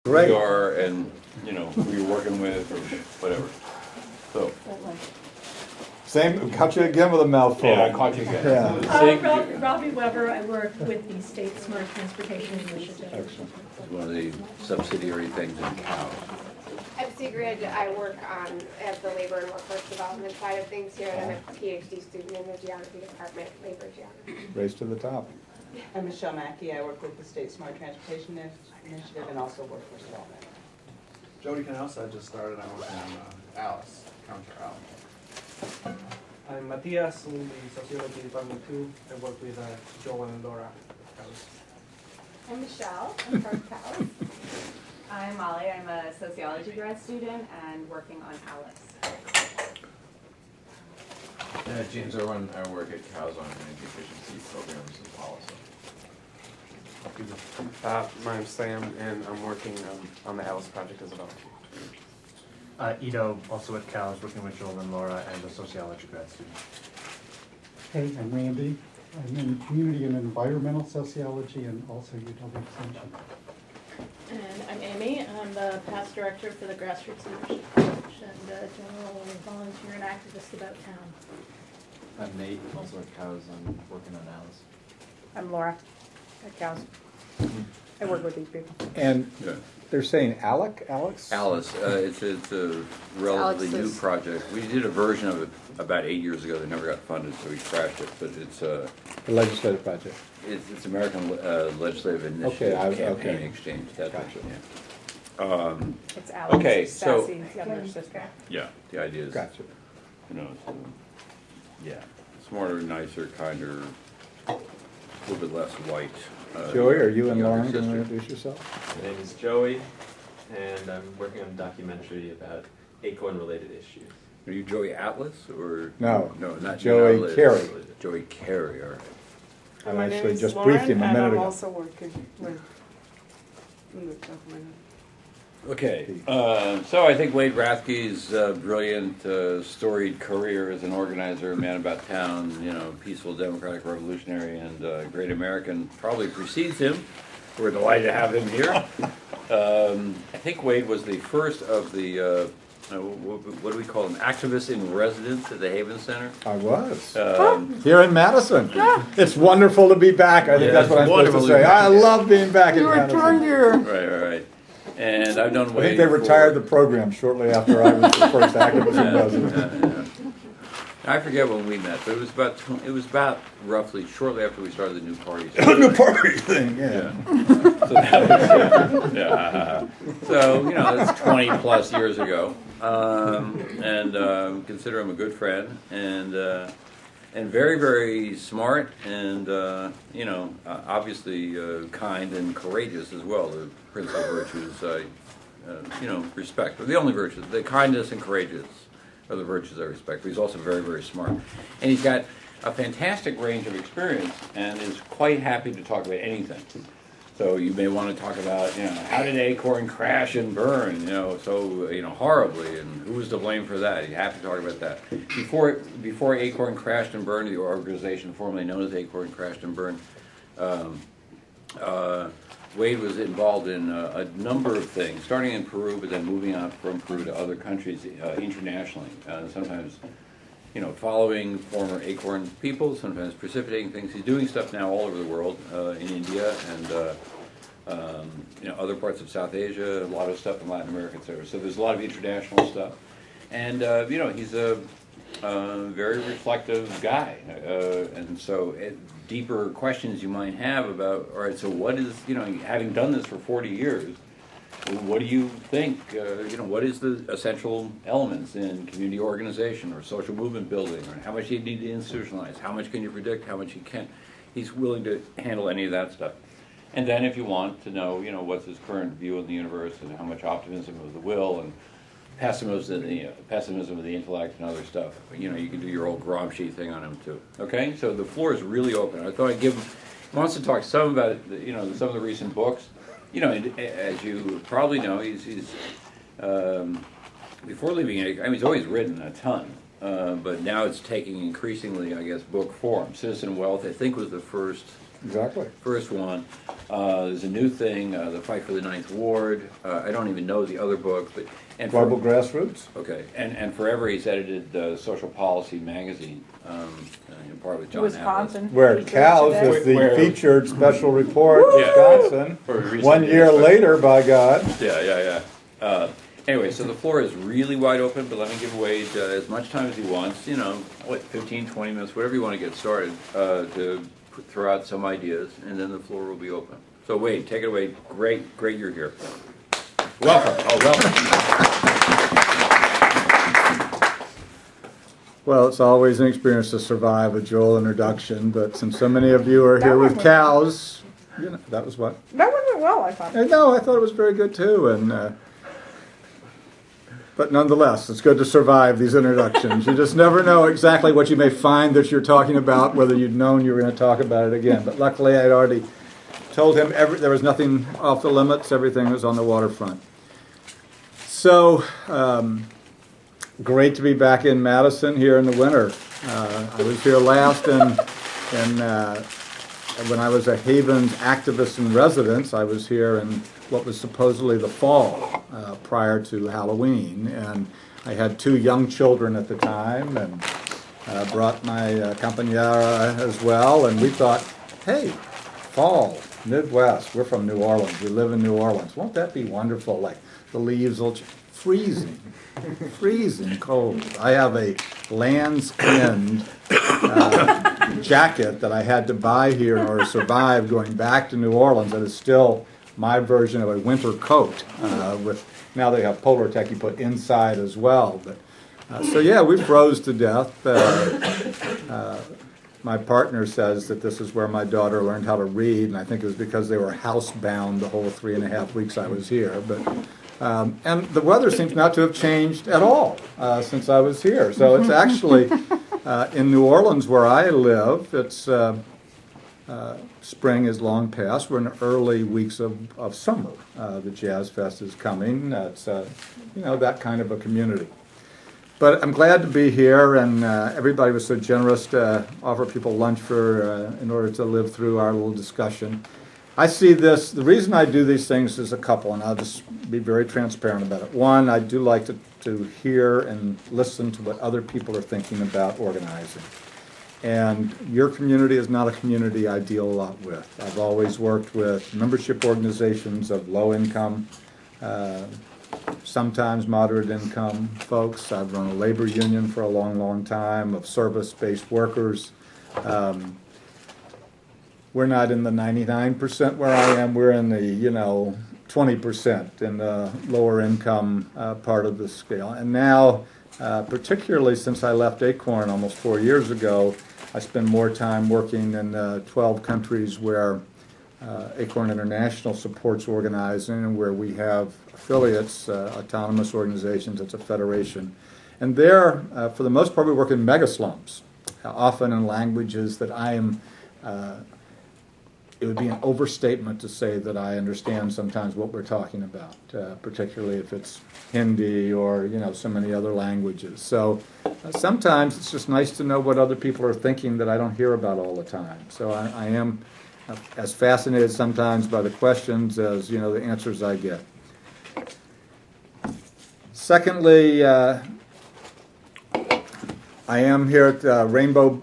Great. we are and, you know, who you're working with or whatever. So, Same, caught you again with a mouthful. yeah, I caught you again. Yeah. Robbie Weber, I work with the State Smart Transportation Initiative. Excellent. It's one of the subsidiary things in CAL. I'm Sigrid. I work at the labor and workforce development side of things here, and I'm a PhD student in the geography department, labor geography. Race to the top. I'm Michelle Mackey. I work with the State Smart Transportation Initiative and also workforce development. Jody Canals, I just started. I'm working on Alice, Counter Alice. I'm Matthias in the sociology department too. I work with Joel and Laura. I'm Michelle. I'm from Alice. I'm Molly. I'm a sociology grad student and working on Alice. James Irwin. I work at CAL's on energy efficiency programs and policy. My name's Sam, and I'm working on the Alice project as well. Ido, also at Cal, is working with Joel and Laura, and a sociology grad student. Hey, I'm Randy. I'm in community and environmental sociology and also UW Extension. And I'm Amy, and I'm the past director for the Grassroots Leadership Coach and general volunteer and activist about town. I'm Nate, also at CAL's. I'm working on Alice. I'm Laura at CALS. I work with these people. And Yeah. they're saying Alex? Alice, it's a relatively new project. We did a version of it about 8 years ago that never got funded, so we crashed it. But it's The legislative project. it's American Legislative Initiative Campaign Exchange. That's Gotcha. It's Alex. Okay, so- Sassy's younger sister. Yeah, the idea is, Gotcha. you know, yeah, smarter, nicer, kinder, a little bit less white. Joey, are you and younger Lauren going to sister. introduce yourself? My name is Joey, and I'm working on a documentary about ACORN-related issues. Are you Joey Atlas or No, not Joey not Carey. Joey Carey, all right. I actually just briefed him a minute ago. I'm also working with Okay, so I think Wade Rathke's brilliant, storied career as an organizer, a man about town, you know, peaceful, democratic, revolutionary, and great American probably precedes him. We're delighted to have him here. I think Wade was the first of the, what do we call them, activists in residence at the Haven Center. I was. Here in Madison. It's wonderful to be back. I think that's what I'm supposed to say. I love being back in Madison. Right. And I've known Wade. I think they retired the program shortly after I was the first activist in residence. I forget when we met, but it was about roughly shortly after we started the New Party. New Party thing, yeah. So that was, yeah. So you know, that's 20 plus years ago, and consider him a good friend and very, very smart and you know, obviously kind and courageous as well. The principal virtues, you know, respect. But the only virtues, the kindness and courageous are the virtues I respect. But he's also very, very smart, and he's got a fantastic range of experience and is quite happy to talk about anything. So you may want to talk about, you know, how did ACORN crash and burn, you know, so, you know, horribly, and who was to blame for that? You have to talk about that. Before ACORN crashed and burned, the organization formerly known as ACORN crashed and burned, Wade was involved in a number of things, starting in Peru, but then moving on from Peru to other countries internationally. Sometimes, you know, following former ACORN people, sometimes precipitating things. He's doing stuff now all over the world, in India and you know, other parts of South Asia, a lot of stuff in Latin America, etc. So there's a lot of international stuff, and you know, he's a very reflective guy, and so deeper questions you might have about, all right, so what is, you know, having done this for 40 years, what do you think, you know, what is the essential elements in community organization or social movement building, or how much do you need to institutionalize, how much can you predict, how much you can't? He's willing to handle any of that stuff. And then if you want to know, you know, what's his current view of the universe and how much optimism of the will and pessimism of the intellect and other stuff, you know, you can do your old Gramsci thing on him too. Okay, so the floor is really open. I thought I'd give him, he wants to talk some about, you know, some of the recent books. You know, as you probably know, he's before leaving, I mean, he's always written a ton, but now it's taking increasingly, I guess, book form. Citizen Wealth, I think, was the first Exactly. first one. There's a new thing, the Fight for the Ninth Ward. I don't even know the other book, but and Global Grassroots. Okay, and forever he's edited Social Policy magazine, in part with John Atlas. Wisconsin. Where cows is the featured special report, Yeah. Wisconsin. For recent 1 year years, but- later, by God. Yeah. Anyway, so the floor is really wide open, but let me give Wade as much time as he wants, 15, 20 minutes, whatever you want to get started, to throw out some ideas, and then the floor will be open. So Wade, take it away. Great you're here. Welcome. Welcome. Well, it's always an experience to survive a Joel introduction, but since so many of you are here with cows, that was what? That one went well, I thought. No, I thought it was very good too, but nonetheless, it's good to survive these introductions. You just never know exactly what you may find that you're talking about, whether you'd known you were going to talk about it again. But luckily, I'd already told him there was nothing off the limits. Everything was on the waterfront. So, great to be back in Madison here in the winter. I was here last when I was a Havens activist in residence. I was here in what was supposedly the fall prior to Halloween, and I had 2 young children at the time, and brought my compañera as well, and we thought, hey, fall, Midwest, we're from New Orleans, we live in New Orleans, won't that be wonderful? Like the leaves will freezing cold. I have a Land's End jacket that I had to buy here in order to survive going back to New Orleans. That is still my version of a winter coat. Now they have Polar Tech you put inside as well. But so yeah, we froze to death. My partner says that this is where my daughter learned how to read, and I think it was because they were housebound the whole 3.5 weeks I was here. But and the weather seems not to have changed at all since I was here. So it's actually in New Orleans where I live. It's spring is long past. We're in the early weeks of summer. The Jazz Fest is coming. It's that kind of a community. But I'm glad to be here, and everybody was so generous to offer people lunch in order to live through our little discussion. I see this, the reason I do these things is a couple, and I'll just be very transparent about it. One, I do like to hear and listen to what other people are thinking about organizing. And your community is not a community I deal a lot with. I've always worked with membership organizations of low income, sometimes moderate income folks. I've run a labor union for a long time, of service-based workers. We're not in the 99% where I am. We're in the 20% in the lower income part of the scale. And now, particularly since I left ACORN almost 4 years ago, I spend more time working in 12 countries where ACORN International supports organizing, and where we have affiliates, autonomous organizations. It's a federation. And there, for the most part, we work in mega slums, often in languages that I am it would be an overstatement to say that I understand sometimes what we're talking about, particularly if it's Hindi or so many other languages. So sometimes it's just nice to know what other people are thinking that I don't hear about all the time. So I am as fascinated sometimes by the questions as the answers I get. Secondly, I am here at Rainbow